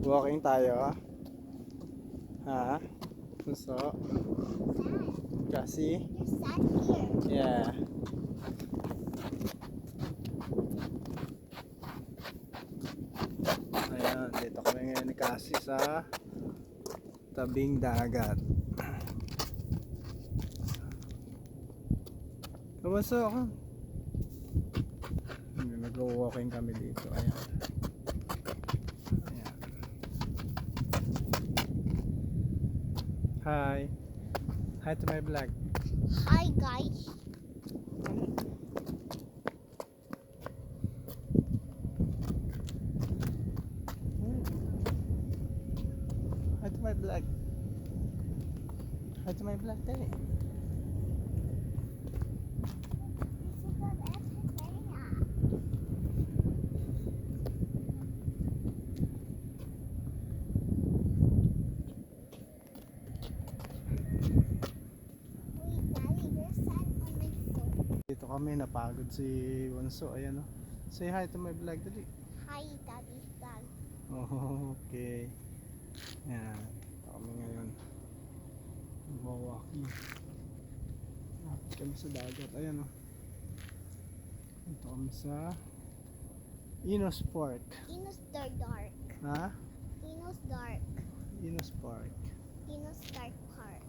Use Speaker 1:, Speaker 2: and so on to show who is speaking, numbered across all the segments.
Speaker 1: Walking tayo. Ha? So, kasi
Speaker 2: You sat here.
Speaker 1: yeah. Ayan, dito kami ngayon ni Cassie sa tabing dagat. Kamusta ako? Nag-walking kami dito. Ayan. Ayan. Hi. Hi to my vlog.
Speaker 2: Hi guys.
Speaker 1: Hi to my vlog. Hi to my vlog, dali.
Speaker 2: Wait, Daddy, there's sand on my foot.
Speaker 1: Dito kami, napagod si Wonso. Ayan o. Say hi to my vlog, dali.
Speaker 2: Hi, Daddy's vlog.
Speaker 1: Oh, okay. Yan. Ito kami ngayon. Walking. Lapit kami sa dagat. Ayan o. Ito kami sa Enos Park.
Speaker 2: Enos dark.
Speaker 1: Ha?
Speaker 2: Enos dark.
Speaker 1: Enos Park.
Speaker 2: Enos dark park.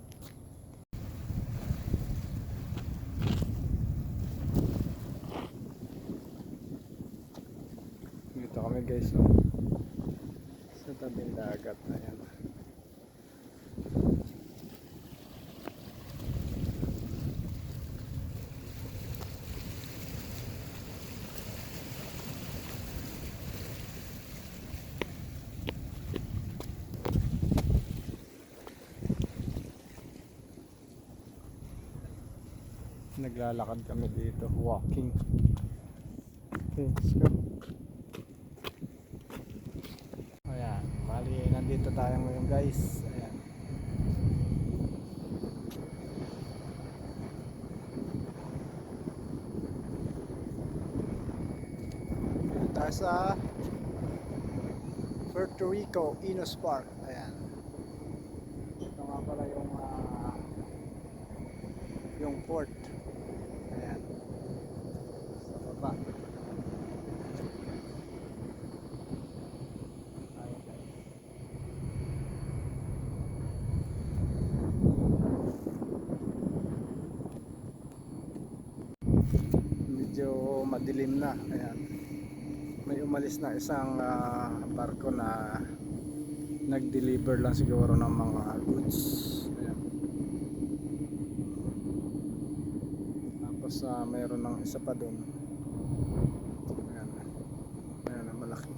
Speaker 1: Dito kami guys o. Sa tabing dagat. Ayan. Naglalakad kami dito, walking. Okay, let's go. Ayan, bali nandito tayo ngayon guys. Ayan. Dito tayo sa Puerto Rico, Enos Park. Ayan. Ito nga pala yung port. Ayan. Sa baba. Ayan, guys. Medyo madilim na. Ayan. May umalis na isang barko na nag-deliver lang siguro ng mga goods. Ayan. Tapos mayroon ng isa pa doon. Ayan. Ayan, malaki.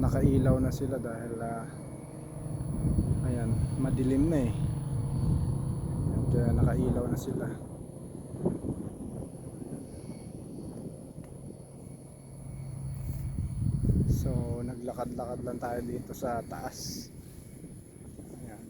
Speaker 1: Nakailaw na sila dahil ayan, madilim na eh. Kaya nakailaw na sila. So naglakad-lakad lang tayo dito sa taas. Ayan.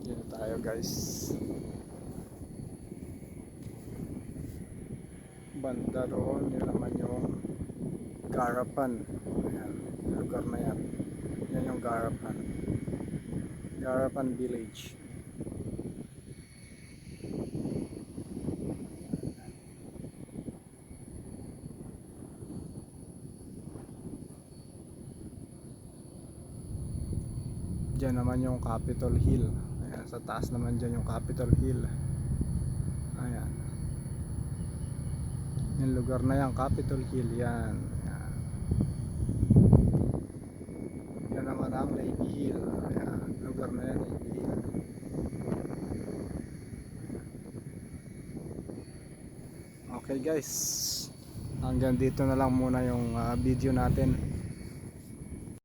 Speaker 1: Dito tayo guys. Banda roon, yun naman yung Garapan. Ayan, yung lugar na yan. Yan yung Garapan. Garapan Village. Diyan naman yung Capitol Hill. Ayan, sa taas naman dyan yung Capitol Hill. Ayan. Yung lugar na yan, Capitol Hill yan. Ayan. Yan naman ang Navy Hill. Ayan, lugar na yan, Navy Hill. Okay guys, hanggang dito na lang muna yung video natin.